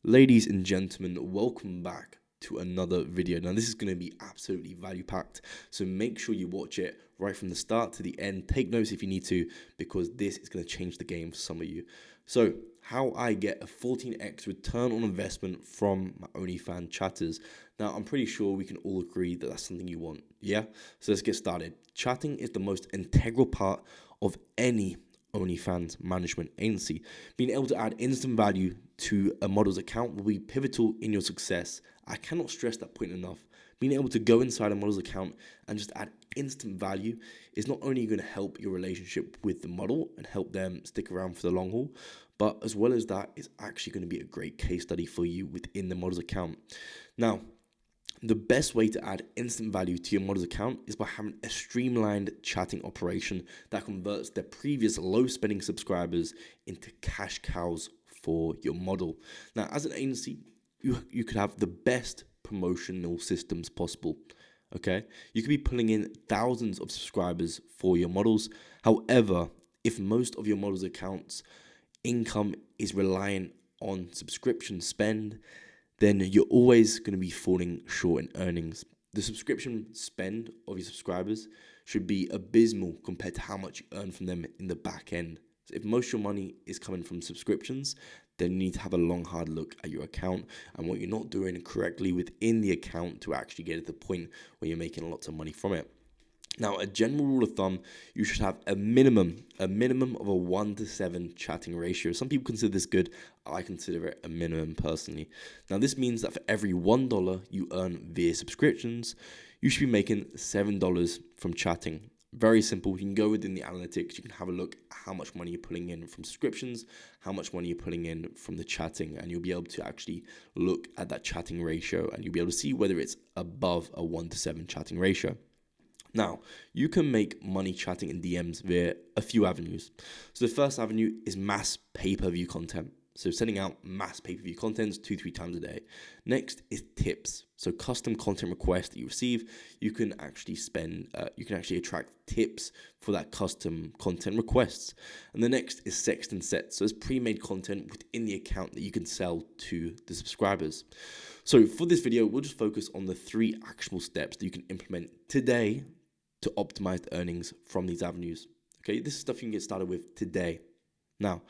Ladies and gentlemen, welcome back to another video. Now this is going to be absolutely value packed, so make sure you watch it right from the start to the end. Take notes if you need to, because this is going to change the game for some of you. So how I get a 14x return on investment from my OnlyFans chatters. Now I'm pretty sure we can all agree that that's something you want. Yeah, so let's get started. Chatting is the most integral part of any OnlyFans management agency. Being able to add instant value to a model's account will be pivotal in your success. I cannot stress that point enough. Being able to go inside a model's account and just add instant value is not only going to help your relationship with the model and help them stick around for the long haul, but as well as that, it's actually going to be a great case study for you within the model's account. Now, the best way to add instant value to your model's account is by having a streamlined chatting operation that converts their previous low spending subscribers into cash cows for your model. Now, as an agency, you could have the best promotional systems possible. Okay, you could be pulling in thousands of subscribers for your models. However, if most of your models' accounts income is reliant on subscription spend, then you're always going to be falling short in earnings. The subscription spend of your subscribers should be abysmal compared to how much you earn from them in the back end. So if most of your money is coming from subscriptions, then you need to have a long, hard look at your account and what you're not doing correctly within the account to actually get to the point where you're making lots of money from it. Now, a general rule of thumb, you should have a minimum of a 1-to-7 chatting ratio. Some people consider this good. I consider it a minimum personally. Now, this means that for every $1 you earn via subscriptions, you should be making $7 from chatting. Very simple. You can go within the analytics. You can have a look at how much money you're pulling in from subscriptions, how much money you're pulling in from the chatting, and you'll be able to actually look at that chatting ratio, and you'll be able to see whether it's above a 1-to-7 chatting ratio. Now, you can make money chatting in DMs via a few avenues. So the first avenue is mass pay-per-view content. So sending out mass pay-per-view contents 2-3 times a day. Next is tips. So custom content requests that you receive, you can actually attract tips for that custom content requests. And the next is sexting sets. So it's pre-made content within the account that you can sell to the subscribers. So for this video, we'll just focus on the 3 actionable steps that you can implement today to optimize the earnings from these avenues. Okay, this is stuff you can get started with today. Now,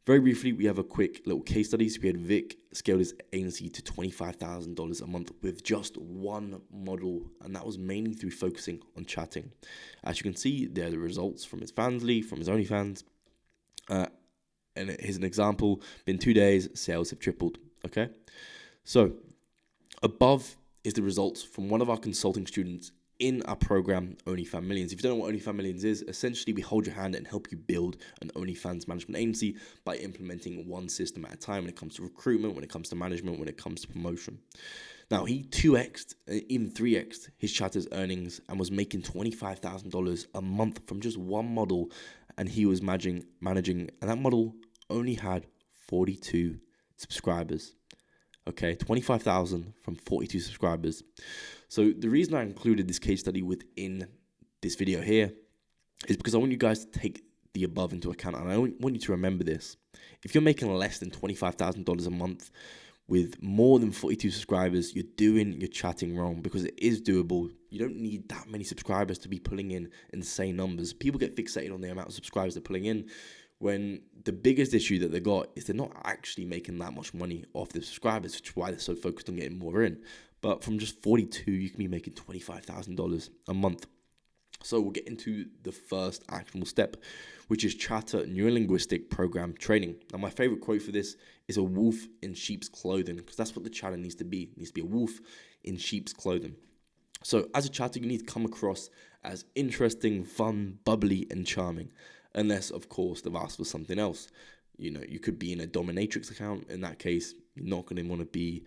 very briefly, we have a quick little case study. So we had Vic scale his agency to $25,000 a month with just one model, and that was mainly through focusing on chatting. As you can see, there are the results from his Fansly, from his OnlyFans. And here's an example. In 2 days, sales have tripled. Okay, so above is the results from one of our consulting students in our program, OnlyFans Millions. If you don't know what OnlyFans Millions is, essentially we hold your hand and help you build an OnlyFans management agency by implementing one system at a time when it comes to recruitment, when it comes to management, when it comes to promotion. Now, he 2x'd, even 3x'd his chatter's earnings and was making $25,000 a month from just one model, and he was managing, and that model only had 42 subscribers. Okay, 25,000 from 42 subscribers. So the reason I included this case study within this video here is because I want you guys to take the above into account, and I want you to remember this. If you're making less than $25,000 a month with more than 42 subscribers, you're doing your chatting wrong, because it is doable. You don't need that many subscribers to be pulling in insane numbers. People get fixated on the amount of subscribers they're pulling in, when the biggest issue that they got is they're not actually making that much money off the subscribers, which is why they're so focused on getting more in. But from just 42, you can be making $25,000 a month. So we'll get into the first actionable step, which is chatter neurolinguistic program training. Now, my favorite quote for this is a wolf in sheep's clothing, because that's what the chatter needs to be. It needs to be a wolf in sheep's clothing. So as a chatter, you need to come across as interesting, fun, bubbly, and charming. Unless, of course, they've asked for something else. You know, you could be in a dominatrix account. In that case, you're not going to want to be,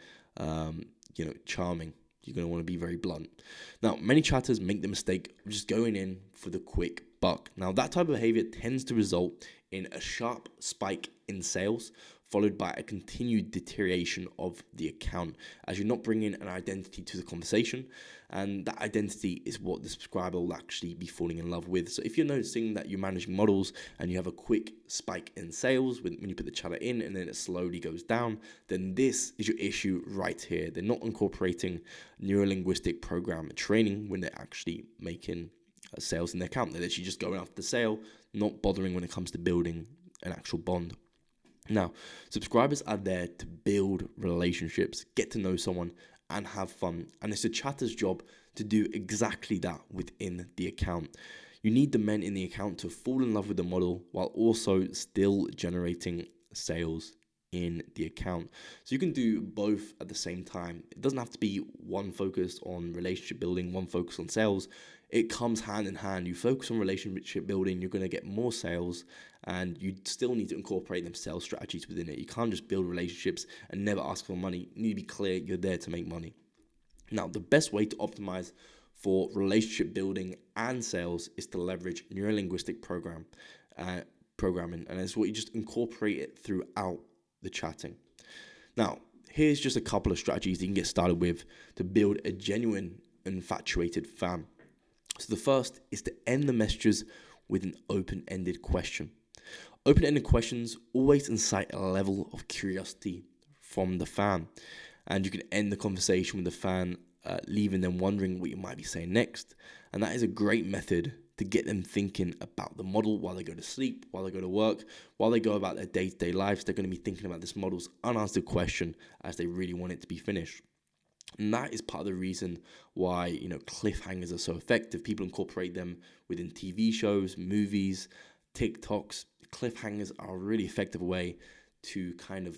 charming. You're going to want to be very blunt. Now, many chatters make the mistake of just going in for the quick buck. Now, that type of behavior tends to result in a sharp spike in sales, followed by a continued deterioration of the account as you're not bringing an identity to the conversation. And that identity is what the subscriber will actually be falling in love with. So if you're noticing that you're managing models and you have a quick spike in sales when you put the chatter in and then it slowly goes down, then this is your issue right here. They're not incorporating neuro-linguistic program training when they're actually making sales in their account. They're literally just going after the sale, not bothering when it comes to building an actual bond. Now, subscribers are there to build relationships, get to know someone, and have fun. And it's a chatter's job to do exactly that within the account. You need the men in the account to fall in love with the model while also still generating sales in the account. So you can do both at the same time. It doesn't have to be one focused on relationship building, one focused on sales. It comes hand in hand. You focus on relationship building, you're going to get more sales, and you still need to incorporate them sales strategies within it. You can't just build relationships and never ask for money. You need to be clear you're there to make money. Now, the best way to optimize for relationship building and sales is to leverage neuro-linguistic programming, and it's what you just incorporate it throughout the chatting. Now, here's just a couple of strategies you can get started with to build a genuine infatuated fan. So the first is to end the messages with an open-ended question. Open-ended questions always incite a level of curiosity from the fan, and you can end the conversation with the fan, leaving them wondering what you might be saying next. And that is a great method to get them thinking about the model while they go to sleep, while they go to work, while they go about their day-to-day lives. They're going to be thinking about this model's unanswered question as they really want it to be finished. And that is part of the reason why, cliffhangers are so effective. People incorporate them within TV shows, movies, TikToks. Cliffhangers are a really effective way to kind of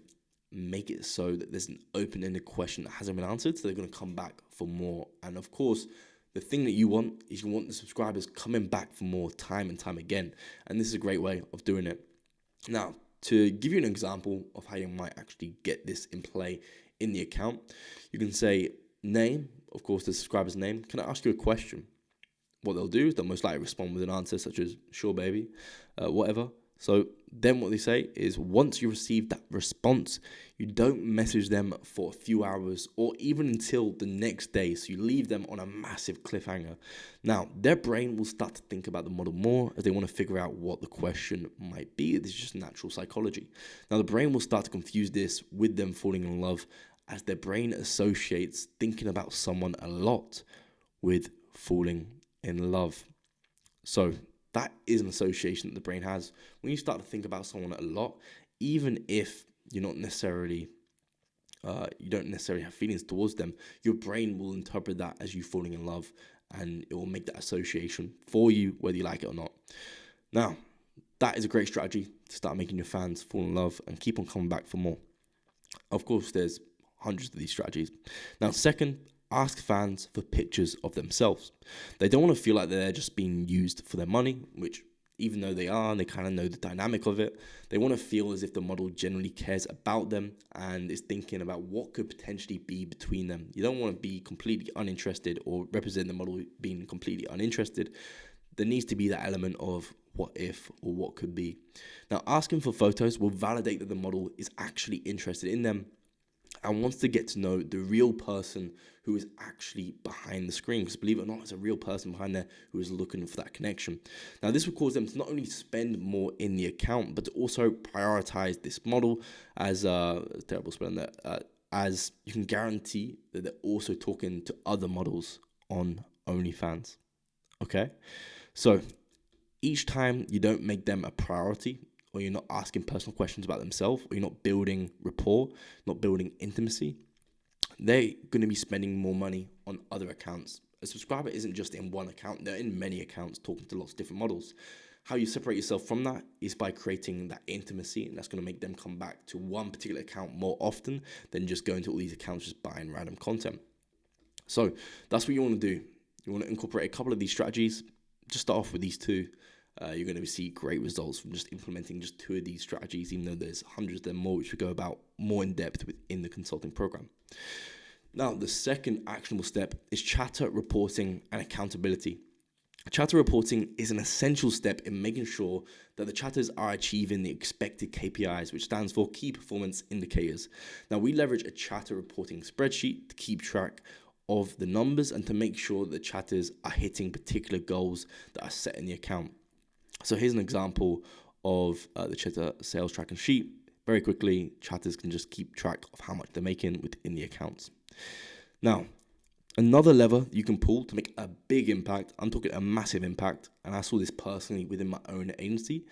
make it so that there's an open-ended question that hasn't been answered, so they're going to come back for more. And of course, the thing that you want is you want the subscribers coming back for more time and time again. And this is a great way of doing it. Now, to give you an example of how you might actually get this in play in the account, you can say name, of course, the subscriber's name. Can I ask you a question? What they'll do is they'll most likely respond with an answer such as, sure, baby, whatever. So then what they say is once you receive that response, you don't message them for a few hours or even until the next day. So you leave them on a massive cliffhanger. Now, their brain will start to think about the model more as they want to figure out what the question might be. This is just natural psychology. Now, the brain will start to confuse this with them falling in love as their brain associates thinking about someone a lot with falling in love. So that is an association that the brain has. When you start to think about someone a lot, even if you don't necessarily have feelings towards them, your brain will interpret that as you falling in love, and it will make that association for you, whether you like it or not. Now, that is a great strategy to start making your fans fall in love and keep on coming back for more. Of course, there's hundreds of these strategies. Now, second, ask fans for pictures of themselves. They don't want to feel like they're just being used for their money, which even though they are, and they kind of know the dynamic of it, they want to feel as if the model genuinely cares about them and is thinking about what could potentially be between them. You don't want to be completely uninterested or represent the model being completely uninterested. There needs to be that element of what if or what could be. Now, asking for photos will validate that the model is actually interested in them and wants to get to know the real person who is actually behind the screen. Because believe it or not, there's a real person behind there who is looking for that connection. Now, this will cause them to not only spend more in the account, but to also prioritize this model as terrible spelling that, as you can guarantee that they're also talking to other models on OnlyFans. Okay, so each time you don't make them a priority, or you're not asking personal questions about themselves, or you're not building rapport, not building intimacy, they're going to be spending more money on other accounts. A subscriber isn't just in one account, they're in many accounts talking to lots of different models. How you separate yourself from that is by creating that intimacy, and that's going to make them come back to one particular account more often than just going to all these accounts just buying random content. So that's what you want to do. You want to incorporate a couple of these strategies. Just start off with these two. You're going to see great results from just implementing just two of these strategies, even though there's hundreds of them more, which we go about more in depth within the consulting program. Now, the second actionable step is chatter reporting and accountability. Chatter reporting is an essential step in making sure that the chatters are achieving the expected KPIs, which stands for key performance indicators. Now, we leverage a chatter reporting spreadsheet to keep track of the numbers and to make sure that the chatters are hitting particular goals that are set in the account. So here's an example of the chatter sales tracking sheet. Very quickly, chatters can just keep track of how much they're making within the accounts. Now, another lever you can pull to make a big impact, I'm talking a massive impact, and I saw this personally within my own agency,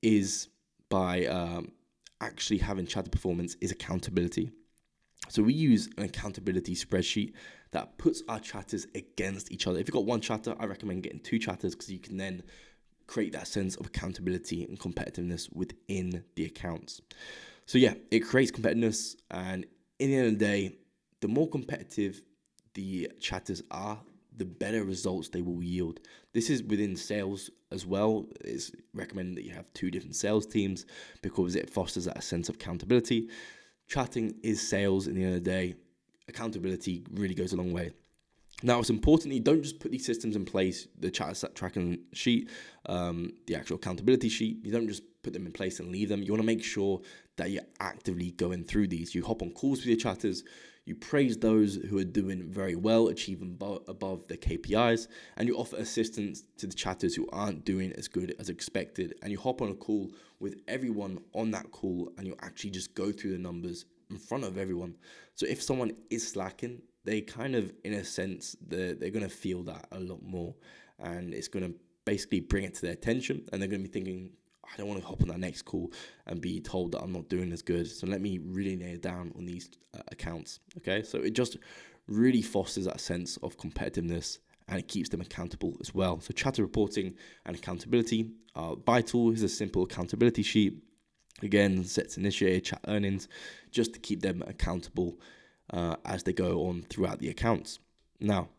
is by actually having chatter performance is accountability. So we use an accountability spreadsheet that puts our chatters against each other. If you've got one chatter, I recommend getting 2 chatters because you can then create that sense of accountability and competitiveness within the accounts. So yeah, it creates competitiveness, and in the end of the day, the more competitive the chatters are, the better results they will yield. This is within sales as well. It's recommended that you have 2 different sales teams because it fosters that sense of accountability. Chatting is sales in the end of the day. Accountability really goes a long way. Now, it's important that you don't just put these systems in place, the chatter tracking sheet, the actual accountability sheet. You don't just put them in place and leave them. You want to make sure that you're actively going through these. You hop on calls with your chatters. You praise those who are doing very well, achieving above their KPIs, and you offer assistance to the chatters who aren't doing as good as expected. And you hop on a call with everyone on that call, and you actually just go through the numbers in front of everyone. So if someone is slacking, they kind of, in a sense, they're going to feel that a lot more, and it's going to basically bring it to their attention, and they're going to be thinking, I don't want to hop on that next call and be told that I'm not doing as good. So let me really nail down on these accounts. Okay, so it just really fosters that sense of competitiveness, and it keeps them accountable as well. So chatter reporting and accountability are vital. Here's a simple accountability sheet. Again, sets initiated, chat earnings, just to keep them accountable as they go on throughout the accounts. Now,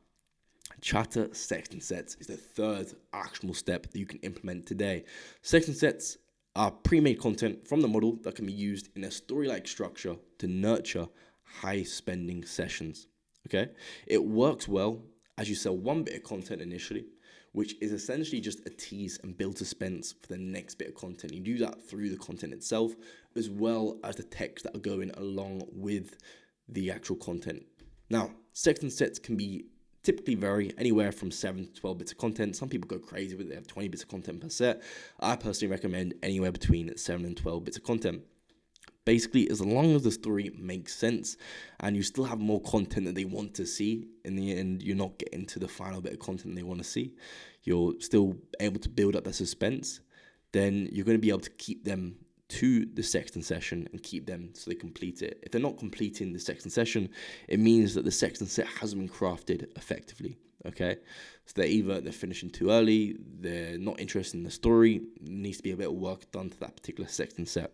chatter section sets is the third actionable step that you can implement today. Section sets are pre-made content from the model that can be used in a story-like structure to nurture high-spending sessions. Okay, it works well as you sell one bit of content initially, which is essentially just a tease and build suspense for the next bit of content. You do that through the content itself, as well as the text that are going along with the actual content. Now, section sets can be typically vary anywhere from 7 to 12 bits of content. Some people go crazy with it, they have 20 bits of content per set. I personally recommend anywhere between 7 and 12 bits of content. Basically, as long as the story makes sense and you still have more content that they want to see, in the end, you're not getting to the final bit of content they want to see, you're still able to build up that suspense, then you're going to be able to keep them to the sexting session and keep them so they complete it. If they're not completing the sexting session, it means that the sexting set hasn't been crafted effectively. Okay, so they're finishing too early, they're not interested in the story, there needs to be a bit of work done to that particular sexting set.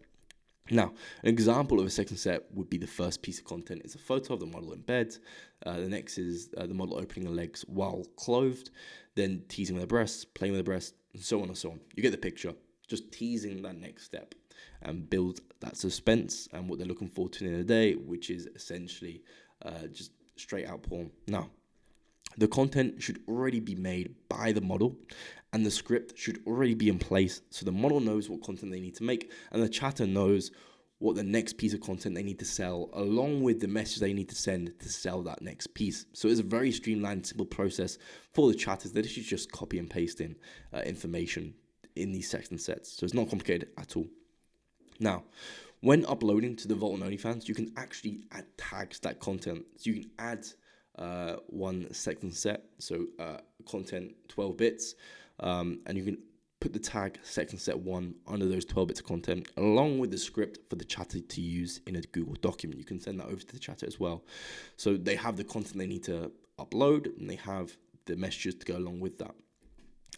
Now, an example of a sexting set would be the first piece of content is a photo of the model in bed. The next is the model opening her legs while clothed, then teasing with her breasts, playing with her breasts, and so on and so on. You get the picture. Just teasing that next step and build that suspense and what they're looking forward to in the day, which is essentially just straight out porn. Now, the content should already be made by the model, and the script should already be in place so the model knows what content they need to make, and the chatter knows what the next piece of content they need to sell, along with the message they need to send to sell that next piece. So it's a very streamlined, simple process for the chatters. They should just copy and paste in information in these section sets. So it's not complicated at all. Now, when uploading to the Vault on OnlyFans, you can actually add tags to that content. So you can add one section set, so content 12 bits, and you can put the tag section set 1 under those 12 bits of content, along with the script for the chatter to use in a Google document. You can send that over to the chatter as well. So they have the content they need to upload, and they have the messages to go along with that.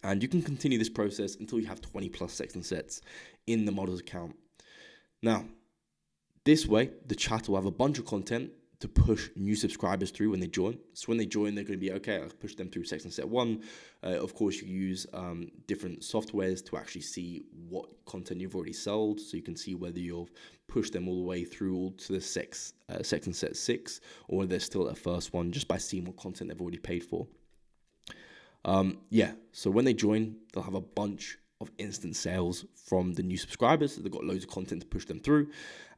And you can continue this process until you have 20 plus section sets in the model's account. Now, this way, the chatter will have a bunch of content to push new subscribers through when they join. So when they join, they're going to be, okay, I'll push them through section set 1. Of course, you use different softwares to actually see what content you've already sold. So you can see whether you've pushed them all the way through all to the section set 6, or whether they're still at the first one just by seeing what content they've already paid for. Yeah, so when they join, they'll have a bunch of instant sales from the new subscribers. They've got loads of content to push them through,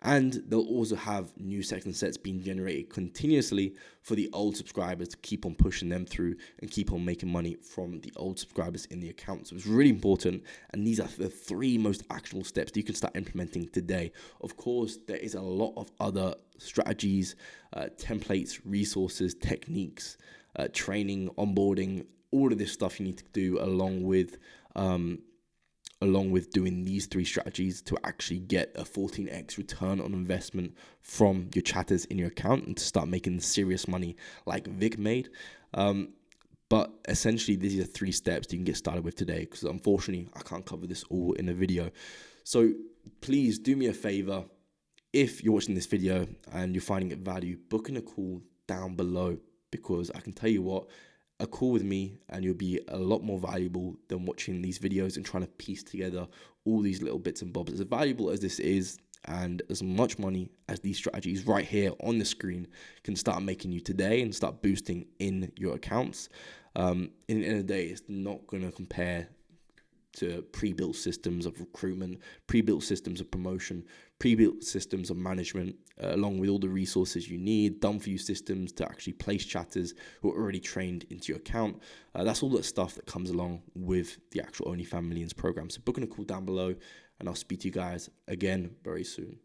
and they'll also have new second sets being generated continuously for the old subscribers to keep on pushing them through and keep on making money from the old subscribers in the account. So it's really important, and these are the 3 most actionable steps that you can start implementing today. Of course, there is a lot of other strategies, templates, resources, techniques, training, onboarding, all of this stuff you need to do along with doing these 3 strategies to actually get a 14x return on investment from your chatters in your account and to start making serious money like Vic made. But essentially, these are 3 steps that you can get started with today, because unfortunately, I can't cover this all in a video. So please do me a favor. If you're watching this video and you're finding it value, book in a call down below, because I can tell you what, a call with me and you'll be a lot more valuable than watching these videos and trying to piece together all these little bits and bobs. As valuable as this is, and as much money as these strategies right here on the screen can start making you today and start boosting in your accounts, in the end of the day, it's not going to compare to pre-built systems of recruitment, pre-built systems of promotion, pre-built systems of management, along with all the resources you need, done-for-you systems to actually place chatters who are already trained into your account. That's all that stuff that comes along with the actual OnlyFans Millions program. So book in a call down below, and I'll speak to you guys again very soon.